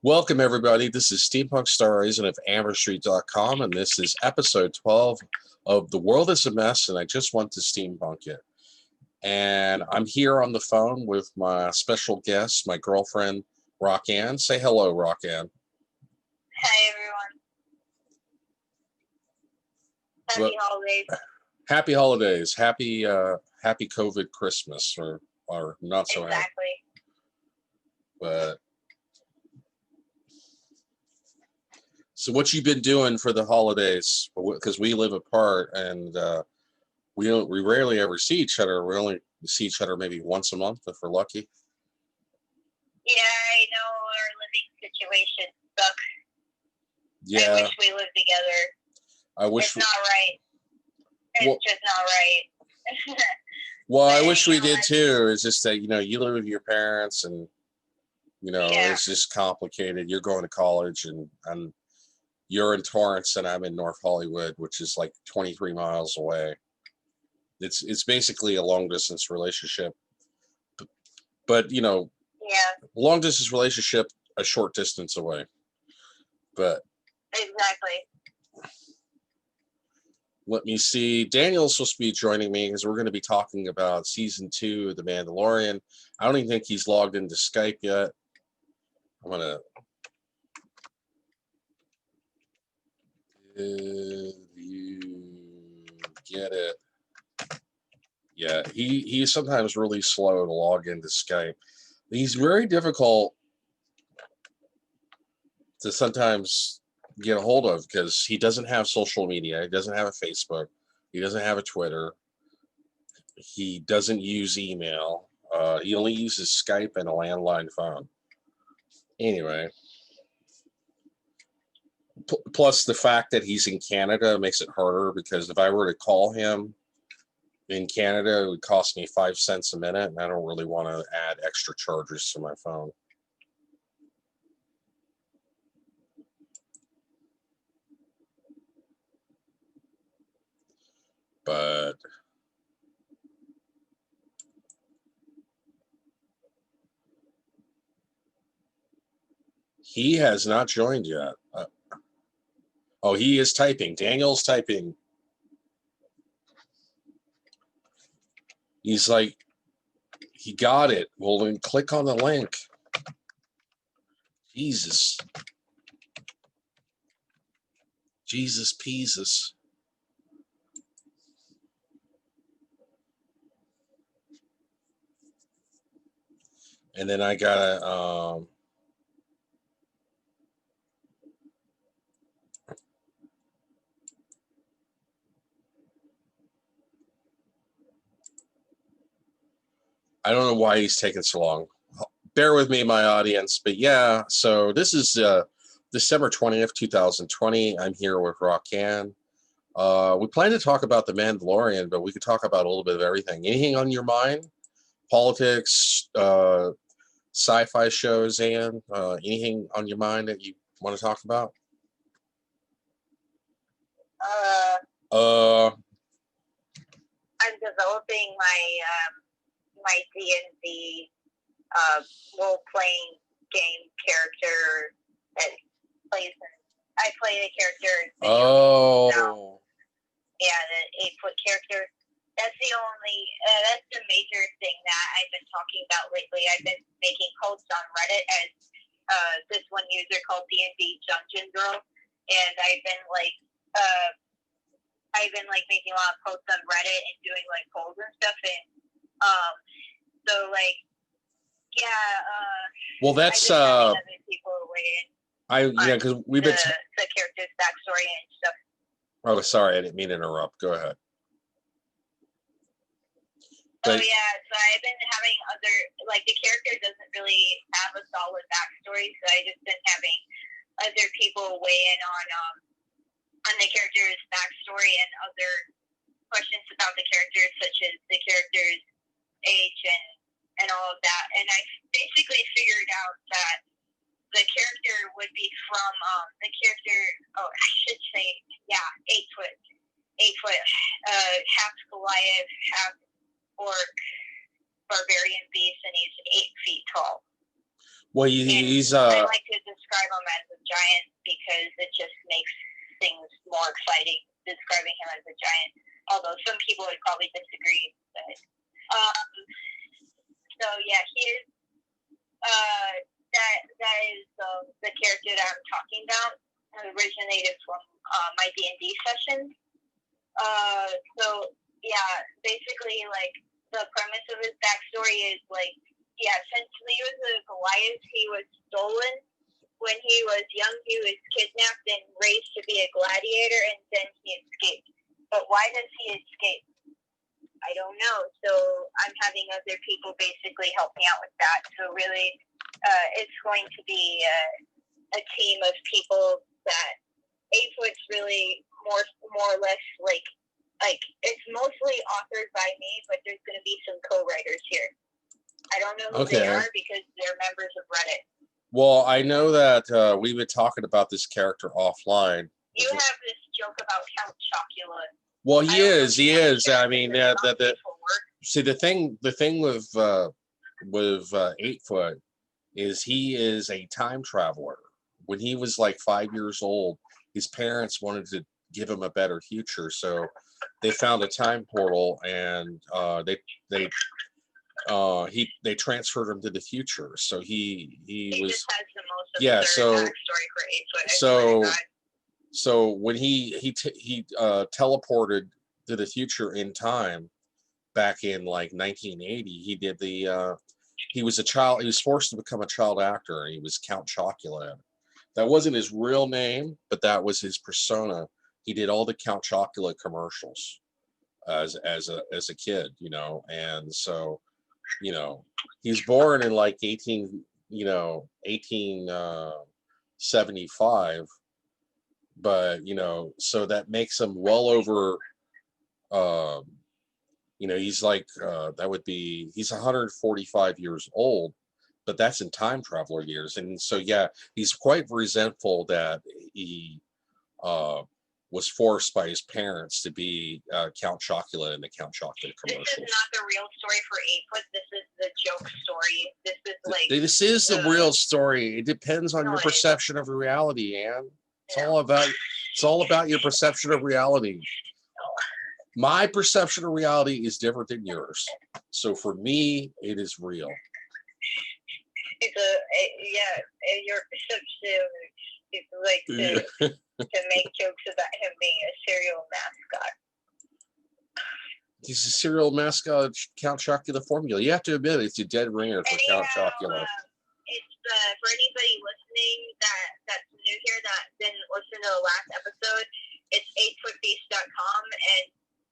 Welcome, everybody. This is Steampunk Starraisin of AmberStreet.com, and this is episode 12 of The World is a Mess, and I Just Want to Steampunk It. And I'm here on the phone with my special guest, my girlfriend, Rockanne. Say hello, Rockanne. Hi, everyone. Happy holidays. Happy holidays. Happy COVID Christmas, or not so exactly. happy. But so what you been doing for the holidays? Because we live apart and we rarely ever see each other. We only see each other maybe once a month if we're lucky. Yeah, I know our living situation sucks. Yeah. I wish we lived together. It's not right. It's just not right. Well, I wish we did too. It's just that, you live with your parents and, it's just complicated. You're going to college and you're in Torrance and I'm in North Hollywood, which is like 23 miles away. It's basically a long distance relationship, but long distance relationship a short distance away. But exactly. Let me see. Daniel's supposed to be joining me because we're going to be talking about season 2 of The Mandalorian. I don't even think he's logged into Skype yet. I'm gonna. Did you get it? Yeah, he's sometimes really slow to log into Skype. He's very difficult to sometimes get a hold of because he doesn't have social media. He doesn't have a Facebook. He doesn't have a Twitter. He doesn't use email. He only uses Skype and a landline phone. Anyway. Plus the fact that he's in Canada makes it harder because if I were to call him in Canada, it would cost me 5 cents a minute, and I don't really want to add extra charges to my phone. But he has not joined yet. Oh, he is typing. Daniel's typing. He's like, he got it. Well, then click on the link. Jesus. Jesus Peasus. And then I gotta I don't know why he's taking so long. Bear with me, my audience. But yeah, so this is December 20th, 2020. I'm here with Rockanne. We plan to talk about The Mandalorian, but we could talk about a little bit of everything. Anything on your mind? Politics, sci-fi shows, and anything on your mind that you want to talk about? I'm developing my D&D role-playing game character that plays in. I play the character in video games now. Yeah, the 8-foot character. That's that's the major thing that I've been talking about lately. I've been making posts on Reddit as this one user called D&D Dungeon Girl, and I've been making a lot of posts on Reddit and doing like polls and stuff, and well, that's other people because we've been the character's backstory and stuff. Oh, sorry, I didn't mean to interrupt. Go ahead. But, so I've been having the character doesn't really have a solid backstory, so I just been having other people weigh in on the character's backstory and other questions about the character, such as the character's age and all of that. And I basically figured out that the character would be from the character. Oh, I should say, 8 foot, half Goliath, half orc, barbarian beast, and he's 8 feet tall. Well, I like to describe him as a giant because it just makes things more exciting describing him as a giant. Although some people would probably disagree, but so yeah, he is. That is the character that I'm talking about. Originated from my D&D sessions. So yeah, basically like the premise of his backstory is like, yeah, since he was a Goliath, he was stolen when he was young. He was kidnapped and raised to be a gladiator, and then he escaped. But why does he escape? I don't know. So I'm having other people basically help me out with that. So really, it's going to be a team of people that 8-Foot's really more or less like it's mostly authored by me, but there's going to be some co-writers here. I don't know who they are because they're members of Reddit. Well, I know that we've been talking about this character offline. You have this joke about Count Chocula. Well, he is. I mean, see, the thing with 8-Foot is he is a time traveler. When he was like 5 years old, his parents wanted to give him a better future, so they found a time portal, and they transferred him to the future. So he was just has the most absurd backstory for 8-Foot. So when he teleported to the future in time back in like 1980, he was a child. He was forced to become a child actor, and he was Count Chocula. That wasn't his real name, but that was his persona. He did all the Count Chocula commercials as a kid, you know, and so, you know, he's born in like 1875, but you know, so that makes him well over, you know, he's like he's 145 years old, but that's in time traveler years. And so yeah, he's quite resentful that he was forced by his parents to be Count Chocula in the Count Chocula commercials. This is not the real story for 8-Foot. This is the joke story. This is the real story. It depends on your perception of reality, Anne. It's all about your perception of reality. My perception of reality is different than yours. So for me, it is real. Your perception is like to make jokes about him being a serial mascot. He's a serial mascot of Count Chocula formula. You have to admit it's a dead ringer for Count Chocula. It's for anybody listening that's new here that didn't listen to the last episode. It's 8footbeast.com, and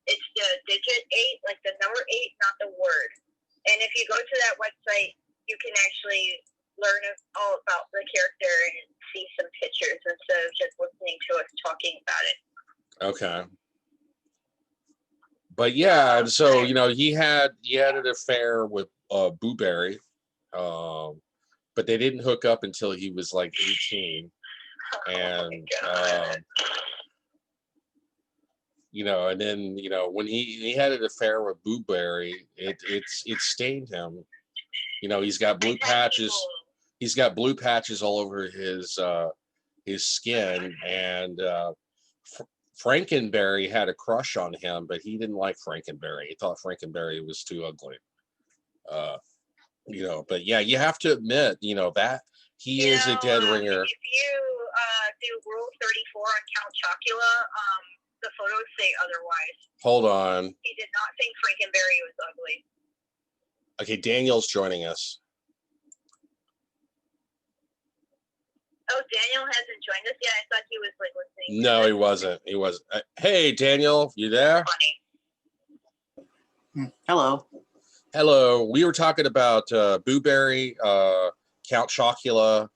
it's the digit 8, like the number 8, not the word. And if you go to that website, you can actually learn all about the character and see some pictures instead of just listening to us talking about it. Okay. But yeah, so you know, he had an affair with Boo Berry, but they didn't hook up until he was like 18, and you know, and then you know when he had an affair with Boo Berry, it stained him. You know, he's got blue patches. He's got blue patches all over his skin, and Frankenberry had a crush on him, but he didn't like Frankenberry. He thought Frankenberry was too ugly. You know, but yeah, you have to admit, you know, that he is a dead ringer. If you do Rule 34 on Count Chocula, the photos say otherwise. Hold on. He did not think Frankenberry was ugly. Okay, Daniel's joining us. Oh, Daniel hasn't joined us yet. I thought he was like listening. No, he wasn't. He wasn't. Hey, Daniel, you there? Funny. Hello. Hello. We were talking about Boo Berry, Count Chocula,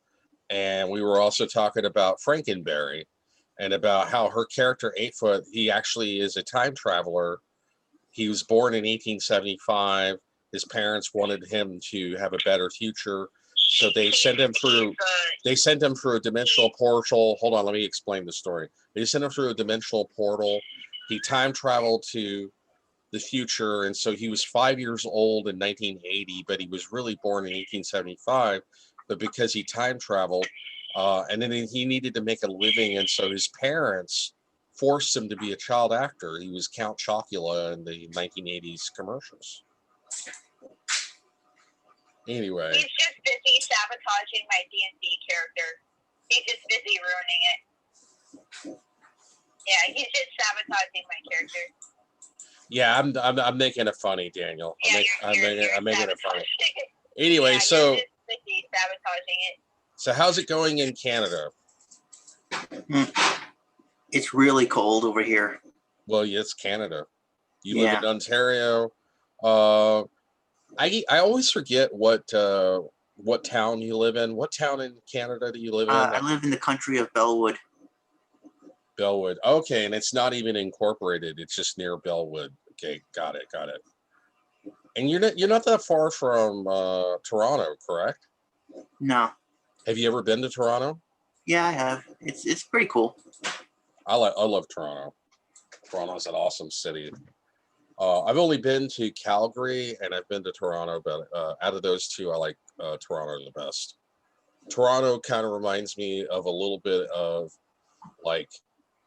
and we were also talking about Frankenberry and about how her character 8-Foot, he actually is a time traveler. He was born in 1875. His parents wanted him to have a better future. So they sent him through a dimensional portal. Hold on, let me explain the story. They sent him through a dimensional portal. He time traveled to the future, and so he was 5 years old in 1980, but he was really born in 1875. but because he time traveled, and then he needed to make a living, and so his parents forced him to be a child actor. He was Count Chocula in the 1980s commercials. Anyway. He's just busy sabotaging my D&D character. He's just busy ruining it. Yeah, he's just sabotaging my character. Yeah, I'm making it funny, Daniel. Yeah, I'm making it funny. Anyway, yeah, so you're just busy sabotaging it. So how's it going in Canada? It's really cold over here. Well, yeah, it's Canada. You live in Ontario. I always forget what town you live in. What town in Canada do you live in? I live in the country of Bellwood. Bellwood. Okay, and it's not even incorporated. It's just near Bellwood. Okay, got it. And you're not that far from Toronto, correct? No. Have you ever been to Toronto? Yeah, I have. It's pretty cool. I love Toronto. Toronto's an awesome city. I've only been to Calgary and I've been to Toronto, but out of those two, I like Toronto the best. Toronto kind of reminds me of a little bit of like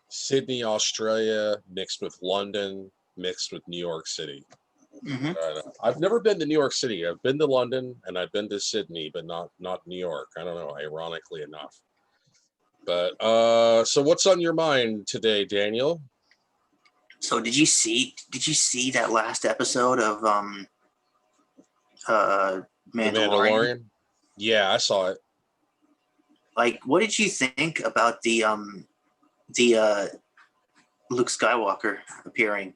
Sydney, Australia, mixed with London, mixed with New York City. Mm-hmm. I've never been to New York City. I've been to London and I've been to Sydney, but not New York. I don't know, ironically enough. But so what's on your mind today, Daniel? So did you see that last episode of Mandalorian? The Mandalorian? Yeah, I saw it. Like, what did you think about the Luke Skywalker appearing?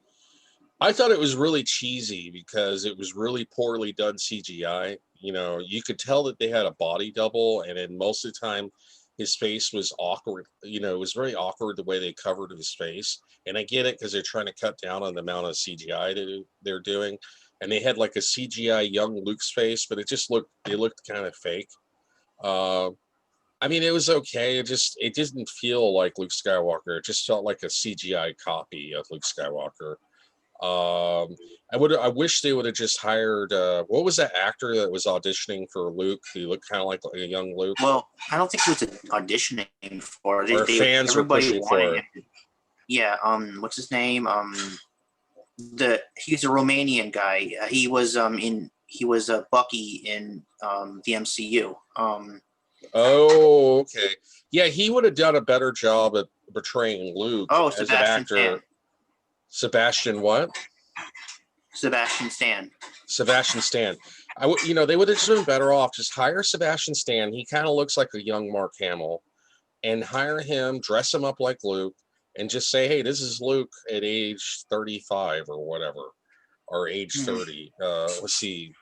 I thought it was really cheesy because it was really poorly done CGI. You know, you could tell that they had a body double, and then most of the time his face was awkward. You know, it was very awkward the way they covered his face. And I get it because they're trying to cut down on the amount of CGI they're doing. And they had like a CGI young Luke's face, but it looked kind of fake. I mean, it was okay. It didn't feel like Luke Skywalker. It just felt like a CGI copy of Luke Skywalker. I wish they would have just hired what was that actor that was auditioning for Luke? He looked kind of like a young Luke. Well, I don't think he was auditioning for it. Fans were pushing for it. Yeah, what's his name? He's a Romanian guy. He was Bucky in the MCU. Oh, okay. Yeah, he would have done a better job at portraying Luke as an actor. Stan. Sebastian what? Sebastian Stan. Sebastian Stan. They would have just been better off just hire Sebastian Stan. He kind of looks like a young Mark Hamill, and hire him, dress him up like Luke, and just say, "Hey, this is Luke at age 35 or whatever, or age 30." Let's see.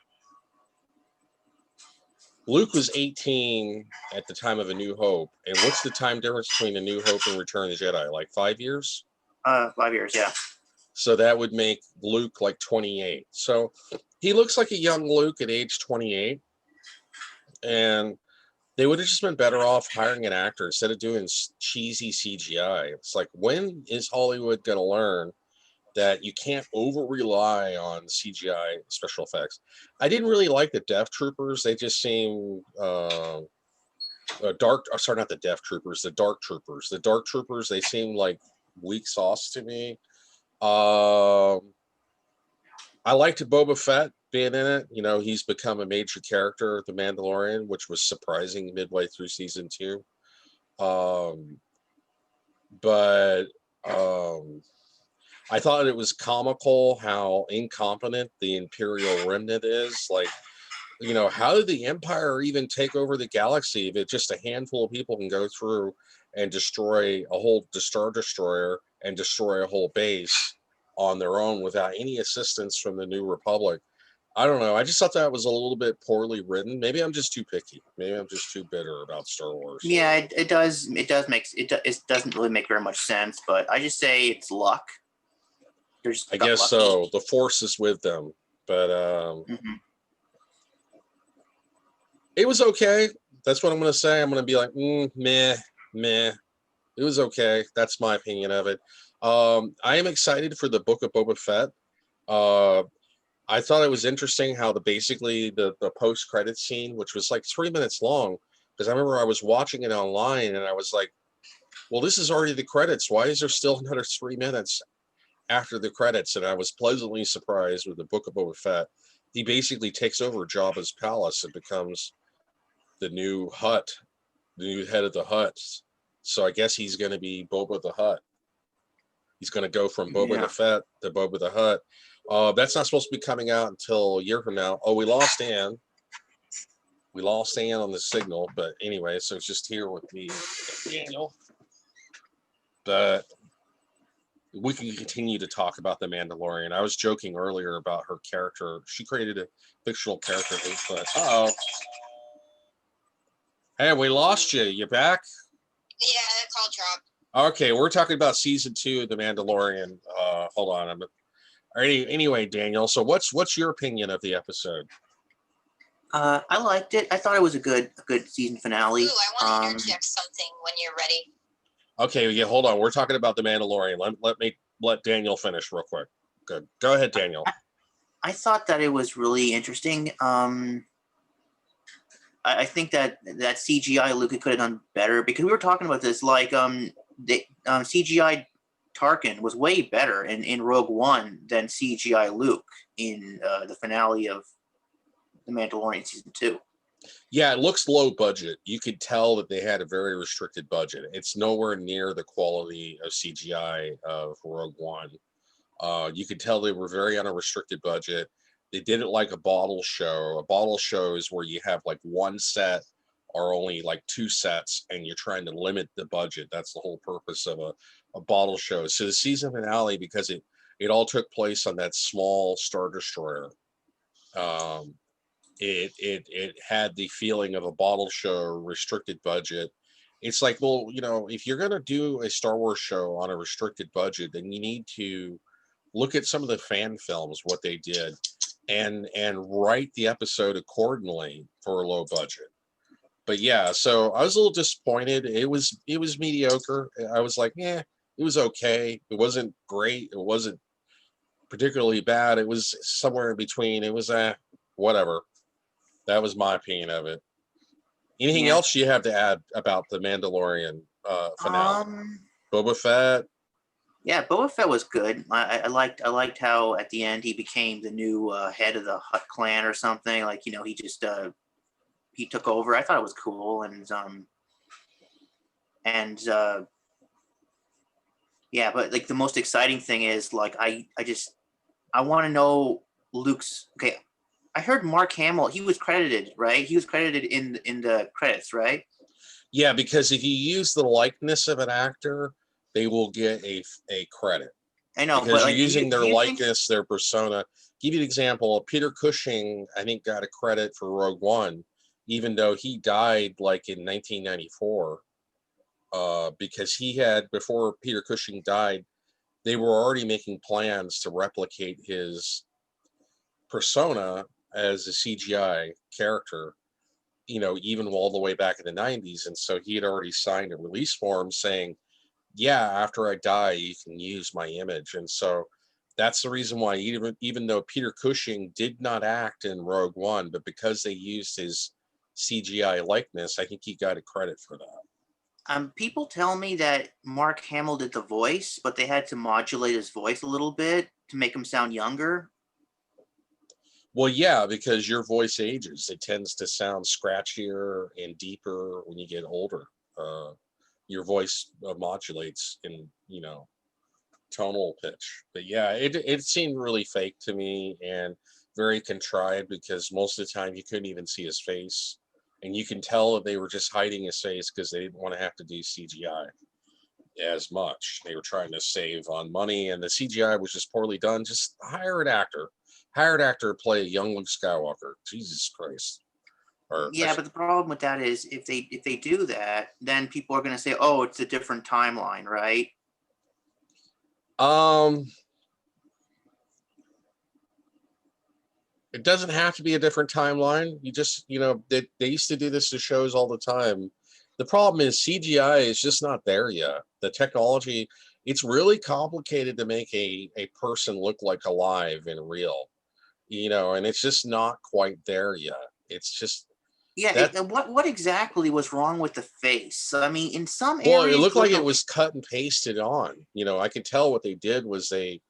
Luke was 18 at the time of A New Hope, and what's the time difference between A New Hope and Return of the Jedi? Like 5 years? 5 years, yeah. So that would make Luke like 28. So he looks like a young Luke at age 28. And they would have just been better off hiring an actor instead of doing cheesy CGI. It's like, when is Hollywood going to learn that you can't over rely on CGI special effects? I didn't really like the Death Troopers. They just seem not the Death Troopers, the Dark Troopers. The Dark Troopers, they seem like weak sauce to me. I liked Boba Fett being in it. You know, he's become a major character of The Mandalorian, which was surprising midway through season 2. But I thought it was comical how incompetent the Imperial Remnant is. Like, you know, how did the Empire even take over the galaxy if just a handful of people can go through and destroy a whole Star Destroyer and destroy a whole base on their own without any assistance from the New Republic? I don't know. I just thought that was a little bit poorly written. Maybe I'm just too picky. Maybe I'm just too bitter about Star Wars. Yeah, it doesn't really make very much sense, but I just say it's luck. I guess lucky. So. The Force is with them, but It was okay. That's what I'm going to say. I'm going to be like, meh. It was okay. That's my opinion of it. I am excited for the Book of Boba Fett. I thought it was interesting how basically the post credit scene, which was like 3 minutes long, because I remember I was watching it online and I was like, well, this is already the credits. Why is there still another 3 minutes after the credits? And I was pleasantly surprised with the Book of Boba Fett. He basically takes over Jabba's palace and becomes the new Hutt, the new head of the Hutt. So I guess he's going to be Boba the Hutt. He's going to go from Boba the Fett to Boba the Hutt. That's not supposed to be coming out until a year from now. Oh, we lost Ann. We lost Ann on the signal, but anyway, so it's just here with me, Daniel. But we can continue to talk about the Mandalorian. I was joking earlier about her character. She created a fictional character, 8 foot. Uh-oh. Hey, we lost you. You back? Yeah, the call dropped. Okay, we're talking about season 2 of the Mandalorian. Hold on. Anyway, Daniel. So what's your opinion of the episode? I liked it. I thought it was a good season finale. Ooh, I want to interject something when you're ready. Okay, yeah, hold on. We're talking about the Mandalorian. Let Daniel finish real quick. Good. Go ahead, Daniel. I thought that it was really interesting. I think that CGI Luke could have done better, because we were talking about this. Like, CGI Tarkin was way better in Rogue One than CGI Luke in the finale of The Mandalorian season 2. Yeah, it looks low budget. You could tell that they had a very restricted budget. It's nowhere near the quality of CGI of Rogue One. You could tell they were very on a restricted budget. They did it like a bottle show. A bottle show is where you have like one set or only like 2 sets, and you're trying to limit the budget. That's the whole purpose of a bottle show. So the season finale, because it all took place on that small Star Destroyer, it had the feeling of a bottle show, restricted budget. It's like, well, if you're going to do a Star Wars show on a restricted budget, then you need to look at some of the fan films, what they did, and write the episode accordingly for a low budget. But yeah, so I was a little disappointed. It was mediocre. I was like, yeah, it was okay. It wasn't great. It wasn't particularly bad. It was somewhere in between. It was whatever. That was my opinion of it. Anything else you have to add about the Mandalorian finale? Boba Fett. Yeah, Boba Fett was good. I liked how at the end he became the new head of the Hutt clan or something. Like, he just he took over. I thought it was cool, yeah, but like the most exciting thing is like I want to know Luke's. Okay, I heard Mark Hamill. He was credited, right? He was credited in the credits, right? Yeah, because if you use the likeness of an actor, they will get a credit. I know, because but you're using their likeness, their persona. Give you an example. Peter Cushing, I think, got a credit for Rogue One, even though he died like in 1994. Because before Peter Cushing died, they were already making plans to replicate his persona as a CGI character, even all the way back in the 90s. And so he had already signed a release form saying, yeah, after I die, you can use my image. And so that's the reason why, even though Peter Cushing did not act in Rogue One, but because they used his CGI likeness, I think he got a credit for that. People tell me that Mark Hamill did the voice, but they had to modulate his voice a little bit to make him sound younger. Well, yeah, because your voice ages. It tends to sound scratchier and deeper when you get older. Your voice modulates in, tonal pitch. But yeah, it seemed really fake to me and very contrived, because most of the time you couldn't even see his face. And you can tell that they were just hiding his face because they didn't want to have to do CGI as much. They were trying to save on money, and the CGI was just poorly done. Just hire an actor. Hire an actor to play a young Luke Skywalker. Jesus Christ. Yeah, but the problem with that is if they do that, then people are going to say, "Oh, it's a different timeline," right? It doesn't have to be a different timeline. You just, they used to do this to shows all the time. The problem is CGI is just not there yet. The technology, it's really complicated to make a person look like alive and real. you know, and it's just not quite there yet. It's just Yeah, that. what exactly was wrong with the face? I mean, in some Well, it areas, looked like it was cut and pasted on. You know, I could tell what they did was they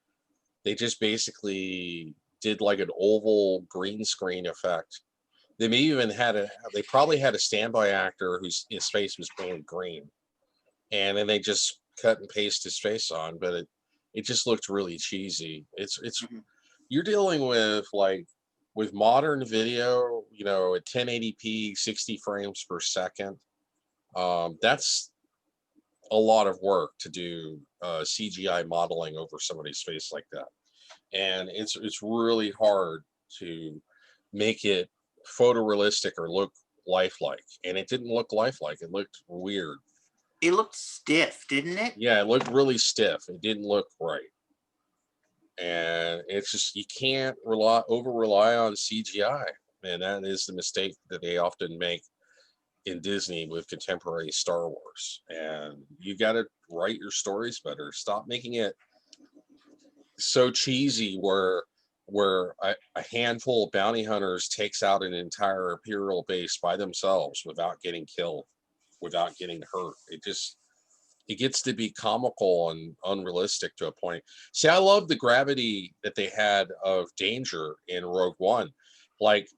just basically did like an oval green screen effect. They may even had they probably had a standby actor his face was painted green, and then they just cut and paste his face on, but it just looked really cheesy. It's Mhm. you're dealing with like with modern video, you know, at 1080p, 60 frames per second. That's a lot of work to do CGI modeling over somebody's face like that, and it's really hard to make it photorealistic or look lifelike. And it didn't look lifelike; it looked weird. It looked stiff, didn't it? Yeah, it looked really stiff. It didn't look right, and it's just you can't rely on CGI, and that is the mistake that they often make in Disney with contemporary Star Wars. And you got to write your stories better. Stop making it so cheesy where a handful of bounty hunters takes out an entire Imperial base by themselves without getting killed, without getting hurt. It gets to be comical and unrealistic to a point. See, I love the gravity that they had of danger in Rogue One. Like,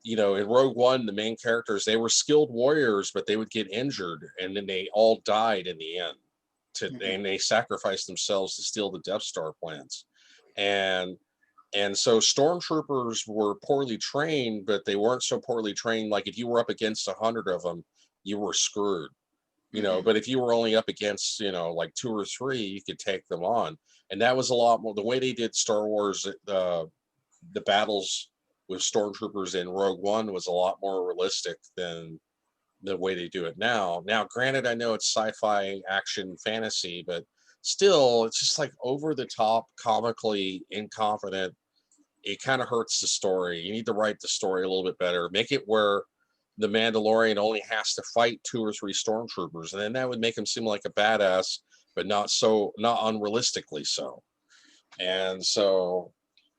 you know, in Rogue One, the main characters, they were skilled warriors, but they would get injured and then they all died in the end. Mhm. And they sacrificed themselves to steal the Death Star plans. And so stormtroopers were poorly trained, but they weren't so poorly trained. Like if you were up against 100 of them, you were screwed, you know. Mhm. But if you were only up against, you know, like two or three, you could take them on. And that was a lot more the way they did Star Wars. The battles with stormtroopers in Rogue One was a lot more realistic than the way they do it now. Now, granted, I know it's sci-fi, action, fantasy, but still, it's just like over the top, comically incompetent. It kind of hurts the story. You need to write the story a little bit better. Make it where the Mandalorian only has to fight two or three stormtroopers, and then that would make him seem like a badass, but not unrealistically so. And so,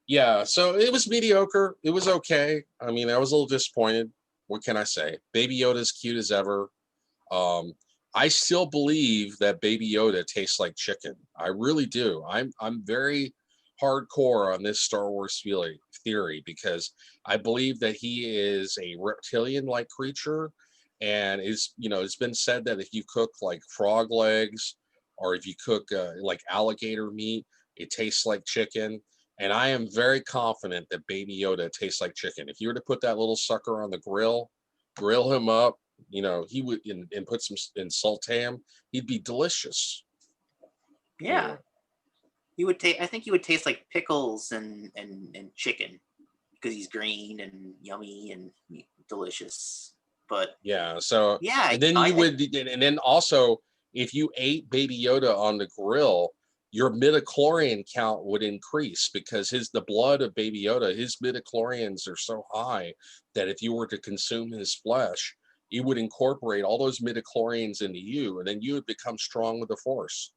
yeah, so it was mediocre. It was okay. I mean, I was a little disappointed. What can I say? Baby Yoda's cute as ever. Um, I still believe that Baby Yoda tastes like chicken. I really do. I'm very hardcore on this Star Wars theory because I believe that he is a reptilian-like creature, and is you know it's been said that if you cook like frog legs or if you cook like alligator meat, it tastes like chicken. And I am very confident that Baby Yoda tastes like chicken. If you were to put that little sucker on the grill him up, you know, he would and put some and saute him, he'd be delicious. You Yeah, know, he would taste. I think he would taste like pickles and chicken because he's green and yummy and delicious. But yeah. So yeah, and then I you think would and then also if you ate Baby Yoda on the grill, your midichlorian count would increase because the blood of Baby Yoda, his midichlorians are so high that if you were to consume his flesh, it would incorporate all those midichlorians into you, and then you would become strong with the Force.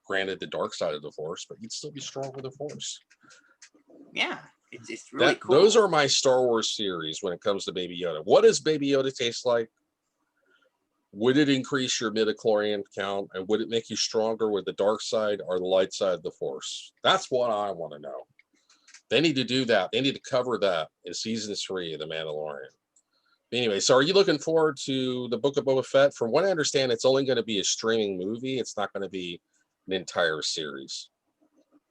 Granted, the dark side of the Force, but you'd still be strong with the Force. yeah, it's really That those cool. are my Star Wars series when it comes to Baby Yoda. What does Baby Yoda taste like? Would it increase your midichlorian count, and would it make you stronger with the dark side or the light side of the Force? That's what I want to know. They need to do that. They need to cover that in season 3 of The Mandalorian. Anyway, so are you looking forward to the Book of Boba Fett? From what I understand, it's only going to be a streaming movie. It's not going to be an entire series.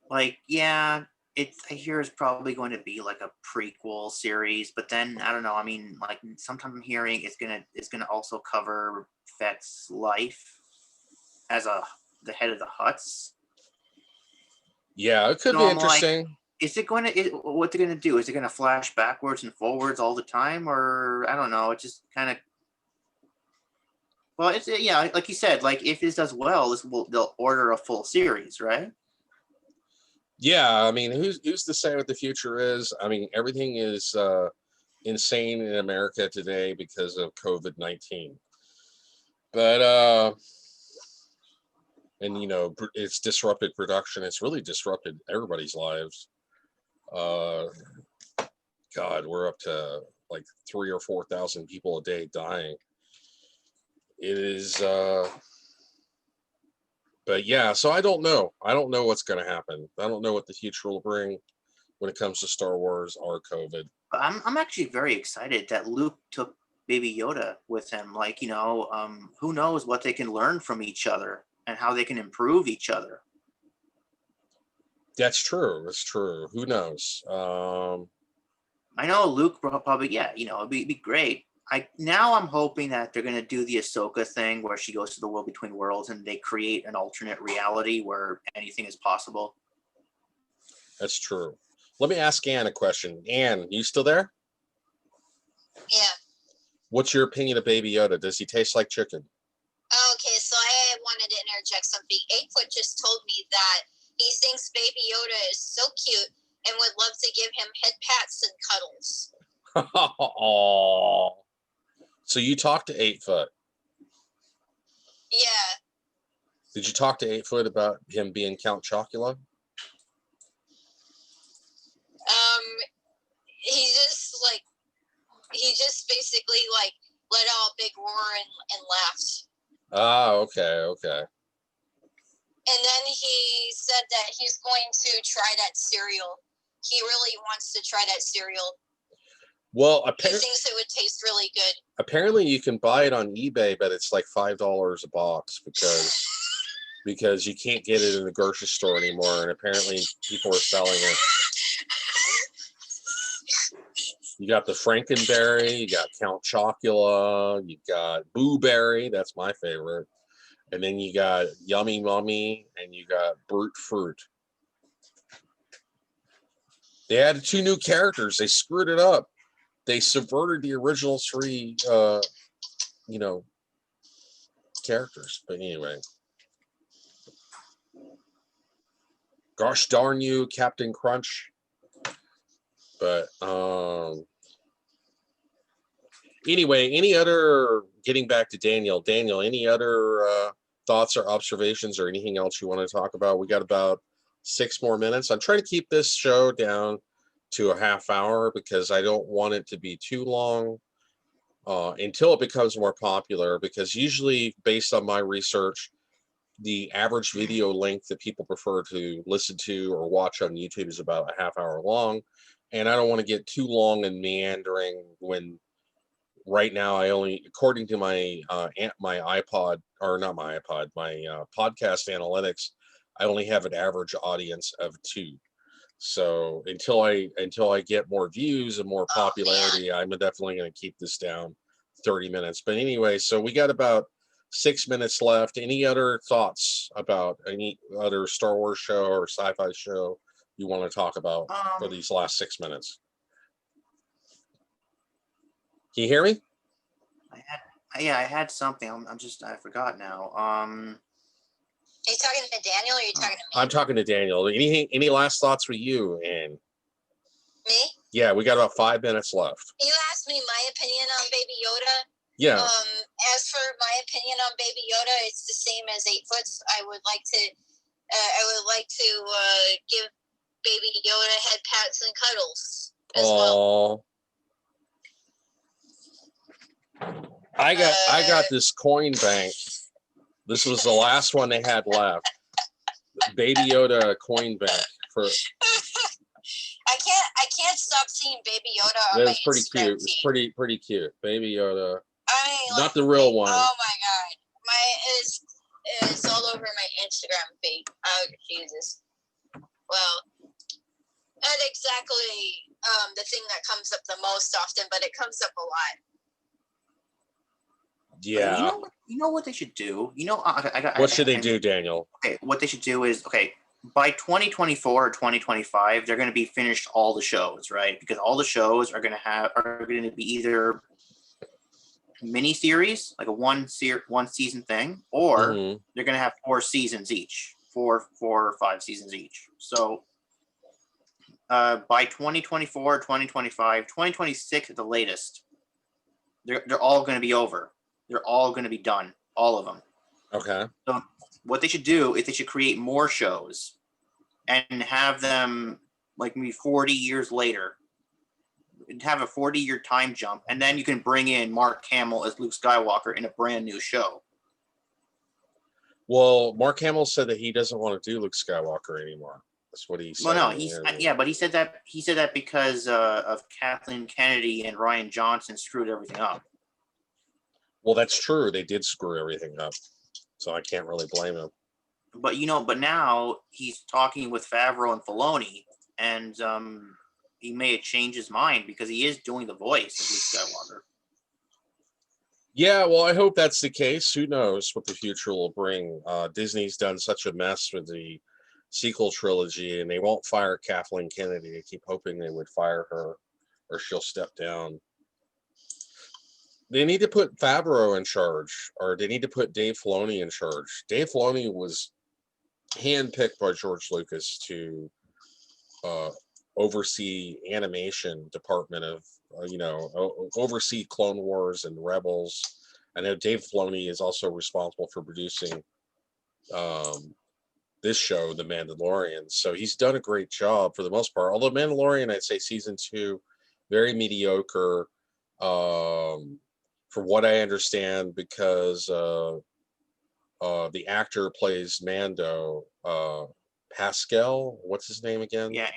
Like, yeah, I hear it's probably going to be like a prequel series, but then I don't know. I mean, like sometimes I'm hearing it's gonna also cover Fett's life as the head of the Huts. Yeah, it could So be I'm like, interesting. what they're gonna do? Is it gonna flash backwards and forwards all the time, or I don't know? It just kind of well, it's yeah, like you said, like if this does well, they'll order a full series, right? Yeah, I mean, who's to say what the future is? I mean, everything is insane in America today because of COVID-19. But and you know, it's disrupted production. It's really disrupted everybody's lives. Uh, God, we're up to like 3,000 or 4,000 people a day dying. It is, but yeah, so I don't know. I don't know what's going to happen. I don't know what the future will bring when it comes to Star Wars or COVID. I'm actually very excited that Luke took Baby Yoda with him. Like, who knows what they can learn from each other and how they can improve each other. That's true. It's true. Who knows? I know Luke probably, yeah, it'd be great. I'm hoping that they're going to do the Ahsoka thing where she goes to the world between worlds and they create an alternate reality where anything is possible. That's true. Let me ask Anne a question. Anne, you still there? Yeah. What's your opinion of Baby Yoda? Does he taste like chicken? Okay, so I wanted to interject something. 8-Foot just told me that he thinks Baby Yoda is so cute and would love to give him head pats and cuddles. Oh. So you talked to 8-Foot. Yeah. Did you talk to 8-Foot about him being Count Chocula? He just basically like let out a big roar and laughed. Ah, okay. And then he said that he's going to try that cereal. He really wants to try that cereal. Well, he thinks it would taste really good. Apparently you can buy it on eBay, but it's like $5 a box because you can't get it in the grocery store anymore, and apparently people are selling it. You got the Frankenberry, you got Count Chocula, you got Boo Berry, that's my favorite. And then you got Yummy Mummy, and you got Brute Fruit. They added 2 new characters. They screwed it up. They subverted the original 3, characters. But anyway. Gosh darn you, Captain Crunch. But, anyway, getting back to Daniel, any other thoughts or observations or anything else you want to talk about? We got about 6 more minutes. I'm trying to keep this show down to a half hour because I don't want it to be too long until it becomes more popular, because usually, based on my research, the average video length that people prefer to listen to or watch on YouTube is about a half hour long. And I don't want to get too long and meandering when right now I only, according to my iPod, or not my iPod, my podcast analytics, I only have an average audience of 2. So until I get more views and more popularity, I'm definitely going to keep this down 30 minutes. But anyway, so we got about 6 minutes left. Any other thoughts about any other Star Wars show or sci-fi show you want to talk about for these last 6 minutes? Can you hear me? I had something. I forgot now. Are you talking to Daniel or are you talking to me? I'm talking to Daniel. Any last thoughts for you, Anne? Me? Yeah, we got about 5 minutes left. You asked me my opinion on Baby Yoda. Yeah. As for my opinion on Baby Yoda, it's the same as 8-Foot's. I would like to give Baby Yoda head pats and cuddles as well. I got this coin bank. This was the last one they had left. Baby Yoda coin bank for. I can't stop seeing Baby Yoda on my pretty Instagram cute. feed. It's pretty cute. Baby Yoda. I mean, not the real one. Oh my god, it's all over my Instagram feed. Oh Jesus. Well, not exactly the thing that comes up the most often, but it comes up a lot. Yeah. You know what they should do? What should they do, Daniel? Okay, what they should do is, by 2024 or 2025, they're going to be finished all the shows, right? Because all the shows are going to be either mini series, like a one season thing, or they're going to have 4 seasons each, 4 or 5 seasons each. So by 2024, 2025, 2026 at the latest, they're all going to be over. They're all going to be done, all of them. Okay. So what they should do is they should create more shows and have them, like, maybe 40 years later, have a 40-year time jump, and then you can bring in Mark Hamill as Luke Skywalker in a brand new show. Well, Mark Hamill said that he doesn't want to do Luke Skywalker anymore. That's what he said. Well, no, but he said that because of Kathleen Kennedy and Rian Johnson screwed everything up. Well, that's true. They did screw everything up, so I can't really blame him. But but now he's talking with Favreau and Filoni, and he may have changed his mind because he is doing the voice of Luke Skywalker. Yeah, well, I hope that's the case. Who knows what the future will bring? Disney's done such a mess with the sequel trilogy, and they won't fire Kathleen Kennedy. I keep hoping they would fire her, or she'll step down. They need to put Favreau in charge, or they need to put Dave Filoni in charge. Dave Filoni was handpicked by George Lucas to oversee animation department of, oversee Clone Wars and Rebels. I know Dave Filoni is also responsible for producing this show, The Mandalorian. So he's done a great job for the most part. Although Mandalorian, I'd say season 2, very mediocre. From what I understand, because the actor plays Mando, Pascal, what's his name again? Yeah,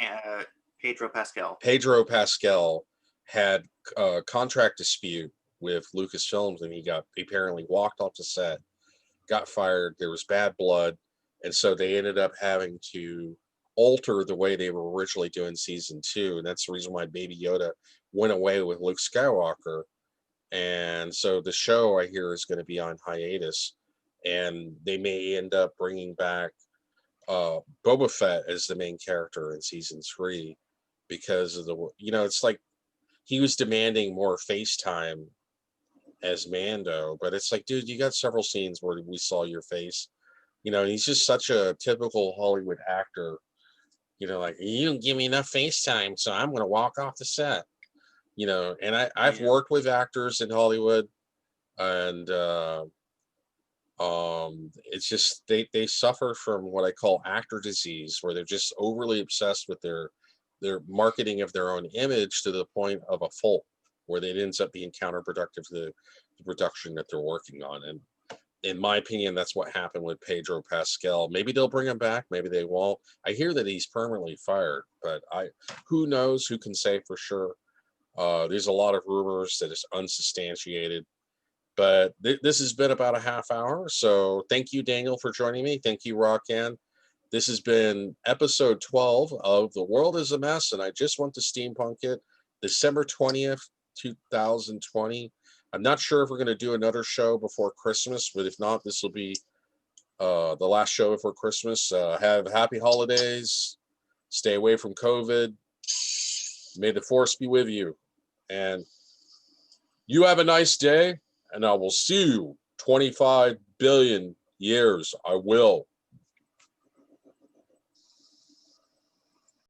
Pedro Pascal. Pedro Pascal had a contract dispute with Lucasfilms, and he apparently walked off the set, got fired. There was bad blood, and so they ended up having to alter the way they were originally doing season 2, and that's the reason why Baby Yoda went away with Luke Skywalker. And so the show, I hear, is going to be on hiatus, and they may end up bringing back Boba Fett as the main character in season 3 because of it's like he was demanding more FaceTime as Mando, but it's like, dude, you got several scenes where we saw your face, and he's just such a typical Hollywood actor, like, you don't give me enough FaceTime, so I'm going to walk off the set. And I've worked with actors in Hollywood, and it's just they suffer from what I call actor disease, where they're just overly obsessed with their marketing of their own image to the point of a fault, where it ends up being counterproductive to the production that they're working on. And in my opinion, that's what happened with Pedro Pascal. Maybe they'll bring him back, maybe they won't. I hear that he's permanently fired, but who knows? Who can say for sure? There's a lot of rumors that is unsubstantiated, but this has been about a half hour. So thank you, Daniel, for joining me. Thank you, Rockanne. This has been episode 12 of The World is a Mess, and I just went to Steampunk it, December 20th, 2020. I'm not sure if we're going to do another show before Christmas, but if not, this will be the last show before Christmas. Have happy holidays. Stay away from COVID. May the force be with you. And you have a nice day, and I will see you 25 billion years. I will.